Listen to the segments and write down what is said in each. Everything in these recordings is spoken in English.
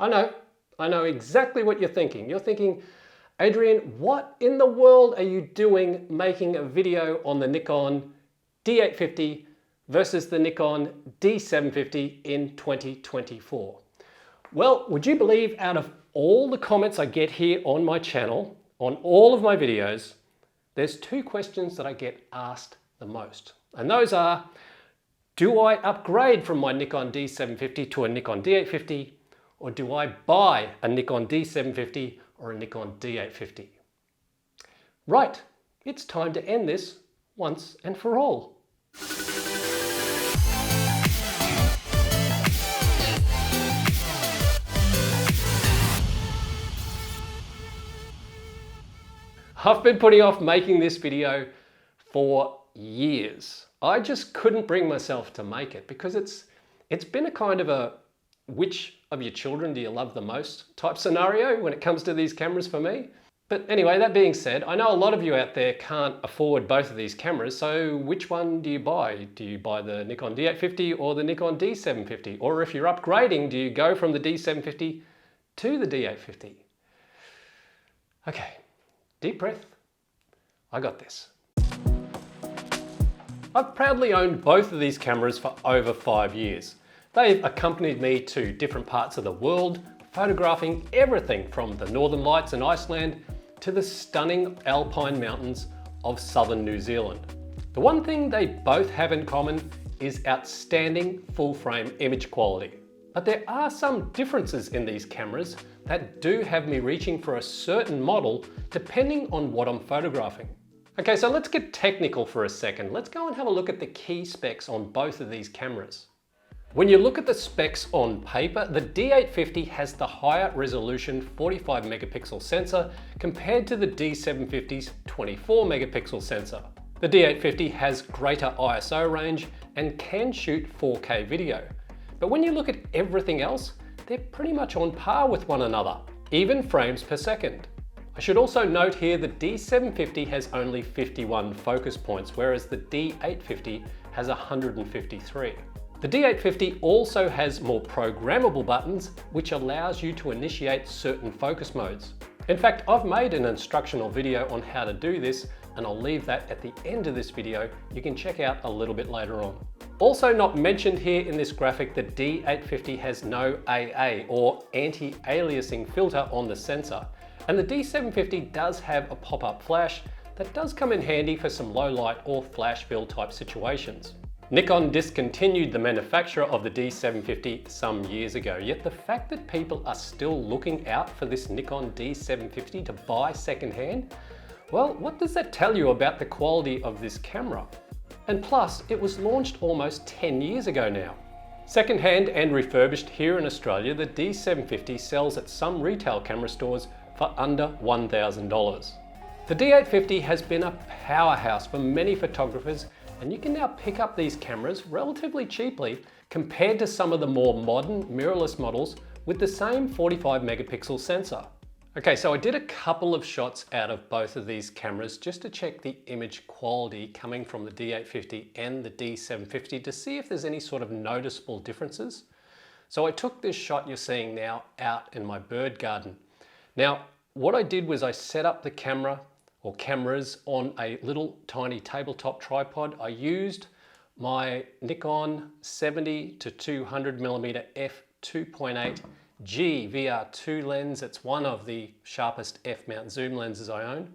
I know exactly what you're thinking. You're thinking, Adrian, what in the world are you doing making a video on the Nikon D850 versus the Nikon D750 in 2024? Well, would you believe out of all the comments I get here on my channel, on all of my videos, there's two questions that I get asked the most. And those are, do I upgrade from my Nikon D750 to a Nikon D850, or do I buy a Nikon D750 or a Nikon D850? Right, it's time to end this once and for all. I've been putting off making this video for years. I just couldn't bring myself to make it because it's been a kind of a which of your children do you love the most type scenario when it comes to these cameras for me. But anyway, that being said, I know a lot of you out there can't afford both of these cameras, so which one do you buy? Do you buy the Nikon D850 or the Nikon D750? Or if you're upgrading, do you go from the D750 to the D850? Okay, deep breath. I got this. I've proudly owned both of these cameras for over 5 years. They've accompanied me to different parts of the world, photographing everything from the Northern Lights in Iceland to the stunning alpine mountains of southern New Zealand. The one thing they both have in common is outstanding full-frame image quality. But there are some differences in these cameras that do have me reaching for a certain model depending on what I'm photographing. Okay, so let's get technical for a second. Let's go and have a look at the key specs on both of these cameras. When you look at the specs on paper, the D850 has the higher resolution 45 megapixel sensor compared to the D750's 24 megapixel sensor. The D850 has greater ISO range and can shoot 4K video. But when you look at everything else, they're pretty much on par with one another, even frames per second. I should also note here the D750 has only 51 focus points, whereas the D850 has 153. The D850 also has more programmable buttons, which allows you to initiate certain focus modes. In fact, I've made an instructional video on how to do this, and I'll leave that at the end of this video. You can check out a little bit later on. Also not mentioned here in this graphic, the D850 has no AA or anti-aliasing filter on the sensor, and the D750 does have a pop-up flash that does come in handy for some low light or flash fill type situations. Nikon discontinued the manufacture of the D750 some years ago, yet the fact that people are still looking out for this Nikon D750 to buy secondhand, well, what does that tell you about the quality of this camera? And plus, it was launched almost 10 years ago now. Secondhand and refurbished here in Australia, the D750 sells at some retail camera stores for under $1,000. The D850 has been a powerhouse for many photographers, and you can now pick up these cameras relatively cheaply compared to some of the more modern mirrorless models with the same 45 megapixel sensor. Okay, so I did a couple of shots out of both of these cameras just to check the image quality coming from the D850 and the D750 to see if there's any sort of noticeable differences. So I took this shot you're seeing now out in my bird garden. Now, what I did was I set up the camera or cameras on a little tiny tabletop tripod. I used my Nikon 70 to 200 millimeter f2.8 G VR2 lens. It's one of the sharpest f-mount zoom lenses I own.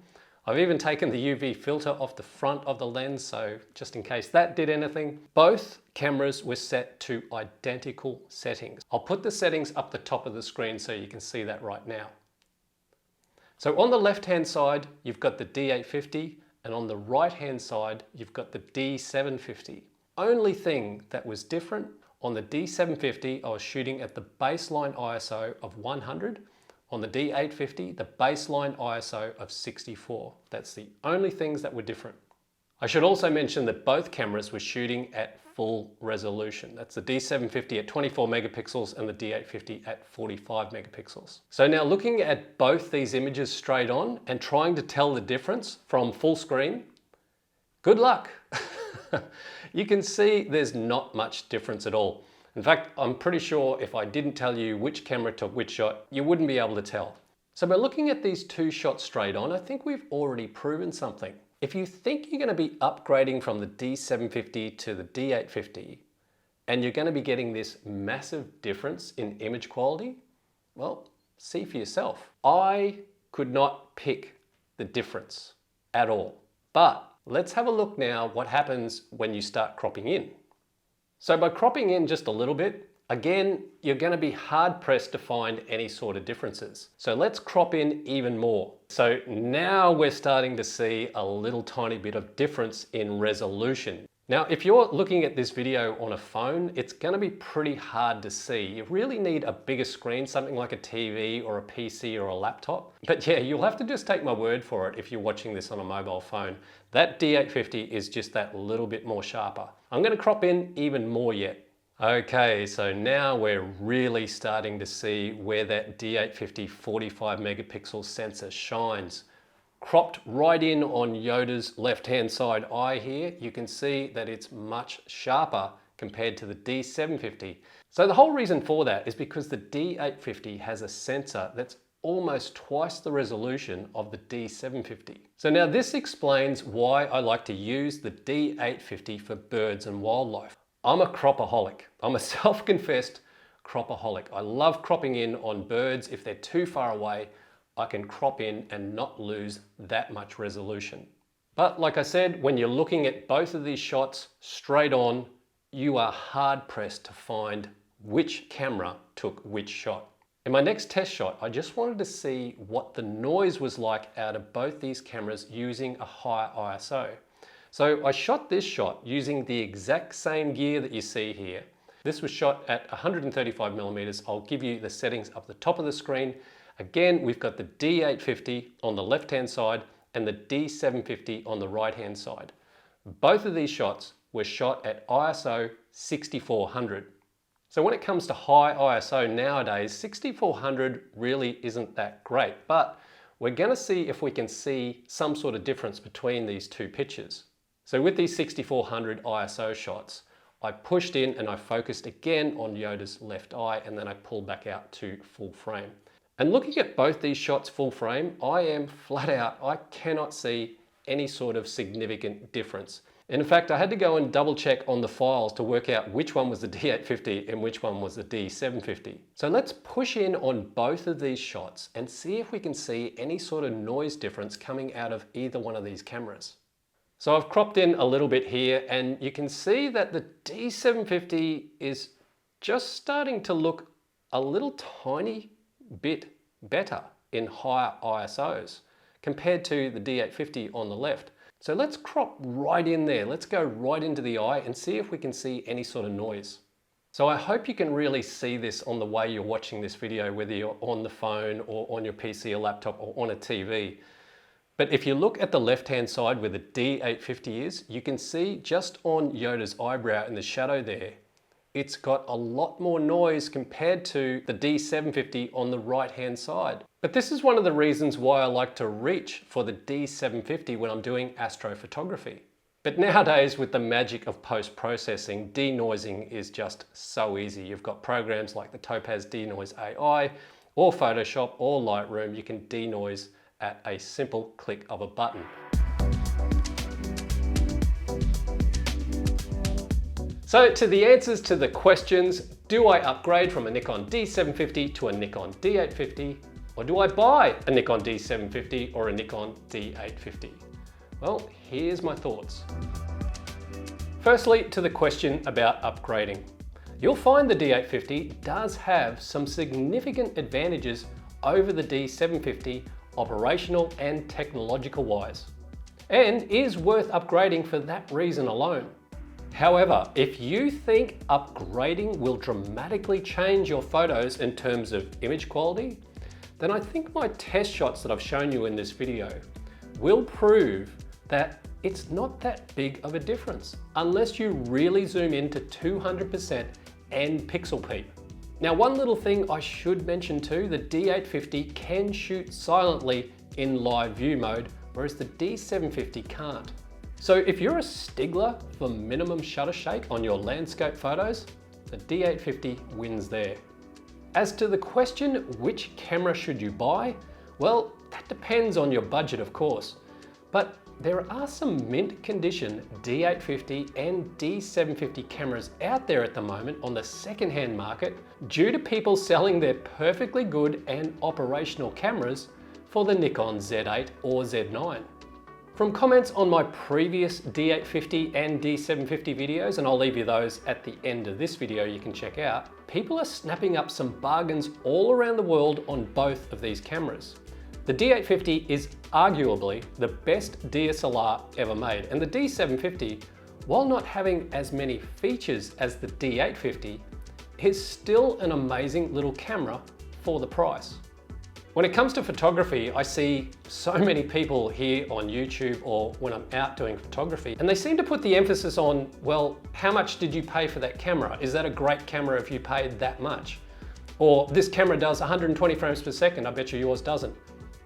I've even taken the UV filter off the front of the lens, so just in case that did anything. Both cameras were set to identical settings. I'll put the settings up the top of the screen so you can see that right now. So on the left-hand side, you've got the D850, and on the right-hand side, you've got the D750. Only thing that was different, on the D750, I was shooting at the baseline ISO of 100. On the D850, the baseline ISO of 64. That's the only things that were different. I should also mention that both cameras were shooting at full resolution. That's the D750 at 24 megapixels and the D850 at 45 megapixels. So now looking at both these images straight on and trying to tell the difference from full screen, good luck. You can see there's not much difference at all. In fact, I'm pretty sure if I didn't tell you which camera took which shot, you wouldn't be able to tell. So by looking at these two shots straight on, I think we've already proven something. If you think you're going to be upgrading from the D750 to the D850, and you're going to be getting this massive difference in image quality, well, see for yourself. I could not pick the difference at all. But let's have a look now what happens when you start cropping in. So by cropping in just a little bit, again, you're going to be hard pressed to find any sort of differences. So let's crop in even more. So now we're starting to see a little tiny bit of difference in resolution. Now, if you're looking at this video on a phone, it's going to be pretty hard to see. You really need a bigger screen, something like a TV or a PC or a laptop. But yeah, you'll have to just take my word for it if you're watching this on a mobile phone. That D850 is just that little bit more sharper. I'm going to crop in even more yet. Okay, so now we're really starting to see where that D850 45 megapixel sensor shines. Cropped right in on Yoda's left-hand side eye here, you can see that it's much sharper compared to the D750. So the whole reason for that is because the D850 has a sensor that's almost twice the resolution of the D750. So now this explains why I like to use the D850 for birds and wildlife. I'm a cropaholic. I'm a self-confessed cropaholic. I love cropping in on birds. If they're too far away, I can crop in and not lose that much resolution. But like I said, when you're looking at both of these shots straight on, you are hard pressed to find which camera took which shot. In my next test shot, I just wanted to see what the noise was like out of both these cameras using a higher ISO. So I shot this shot using the exact same gear that you see here. This was shot at 135 millimeters. I'll give you the settings up the top of the screen. Again, we've got the D850 on the left-hand side and the D750 on the right-hand side. Both of these shots were shot at ISO 6400. So when it comes to high ISO nowadays, 6400 really isn't that great, but we're going to see if we can see some sort of difference between these two pictures. So with these 6400 ISO shots, I pushed in and I focused again on Yoda's left eye, and then I pulled back out to full frame. And looking at both these shots full frame, I am flat out, I cannot see any sort of significant difference. And in fact, I had to go and double check on the files to work out which one was the D850 and which one was the D750. So let's push in on both of these shots and see if we can see any sort of noise difference coming out of either one of these cameras. So I've cropped in a little bit here, and you can see that the D750 is just starting to look a little tiny bit better in higher ISOs compared to the D850 on the left. So let's crop right in there. Let's go right into the eye and see if we can see any sort of noise. So I hope you can really see this on the way you're watching this video, whether you're on the phone or on your PC or laptop or on a TV. But if you look at the left-hand side where the D850 is, you can see just on Yoda's eyebrow in the shadow there, it's got a lot more noise compared to the D750 on the right-hand side. But this is one of the reasons why I like to reach for the D750 when I'm doing astrophotography. But nowadays, with the magic of post-processing, denoising is just so easy. You've got programs like the Topaz Denoise AI or Photoshop or Lightroom. You can denoise at a simple click of a button. So to the answers to the questions, do I upgrade from a Nikon D750 to a Nikon D850? Or do I buy a Nikon D750 or a Nikon D850? Well, here's my thoughts. Firstly, to the question about upgrading. You'll find the D850 does have some significant advantages over the D750 operational and technological wise, and is worth upgrading for that reason alone. However, if you think upgrading will dramatically change your photos in terms of image quality, then I think my test shots that I've shown you in this video will prove that it's not that big of a difference unless you really zoom into 200% and pixel peep. Now, one little thing I should mention too, the D850 can shoot silently in live view mode, whereas the D750 can't. So if you're a stickler for minimum shutter shake on your landscape photos, the D850 wins there. As to the question, which camera should you buy? Well, that depends on your budget, of course. But there are some mint condition D850 and D750 cameras out there at the moment on the second-hand market due to people selling their perfectly good and operational cameras for the Nikon Z8 or Z9. From comments on my previous D850 and D750 videos, and I'll leave you those at the end of this video you can check out, people are snapping up some bargains all around the world on both of these cameras. The D850 is arguably the best DSLR ever made, and the D750, while not having as many features as the D850, is still an amazing little camera for the price. When it comes to photography, I see so many people here on YouTube or when I'm out doing photography, and they seem to put the emphasis on, well, how much did you pay for that camera? Is that a great camera if you paid that much? Or this camera does 120 frames per second, I bet you yours doesn't.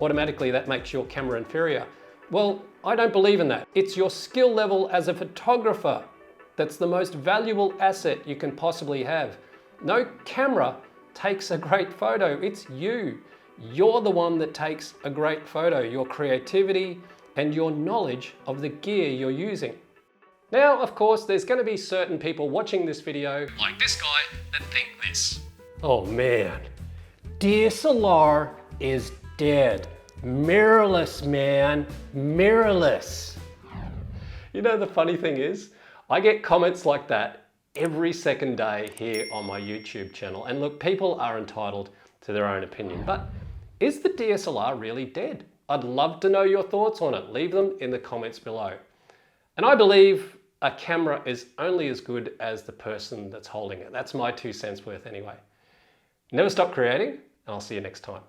Automatically that makes your camera inferior. Well, I don't believe in that. It's your skill level as a photographer that's the most valuable asset you can possibly have. No camera takes a great photo, it's you. You're the one that takes a great photo, your creativity and your knowledge of the gear you're using. Now, of course, there's going to be certain people watching this video, like this guy, that think this. Oh man, DSLR is dead. Mirrorless, man, mirrorless. You know, the funny thing is, I get comments like that every second day here on my YouTube channel. And look, people are entitled to their own opinion, but is the DSLR really dead? I'd love to know your thoughts on it. Leave them in the comments below. And I believe a camera is only as good as the person that's holding it. That's my 2 cents worth anyway. Never stop creating, and I'll see you next time.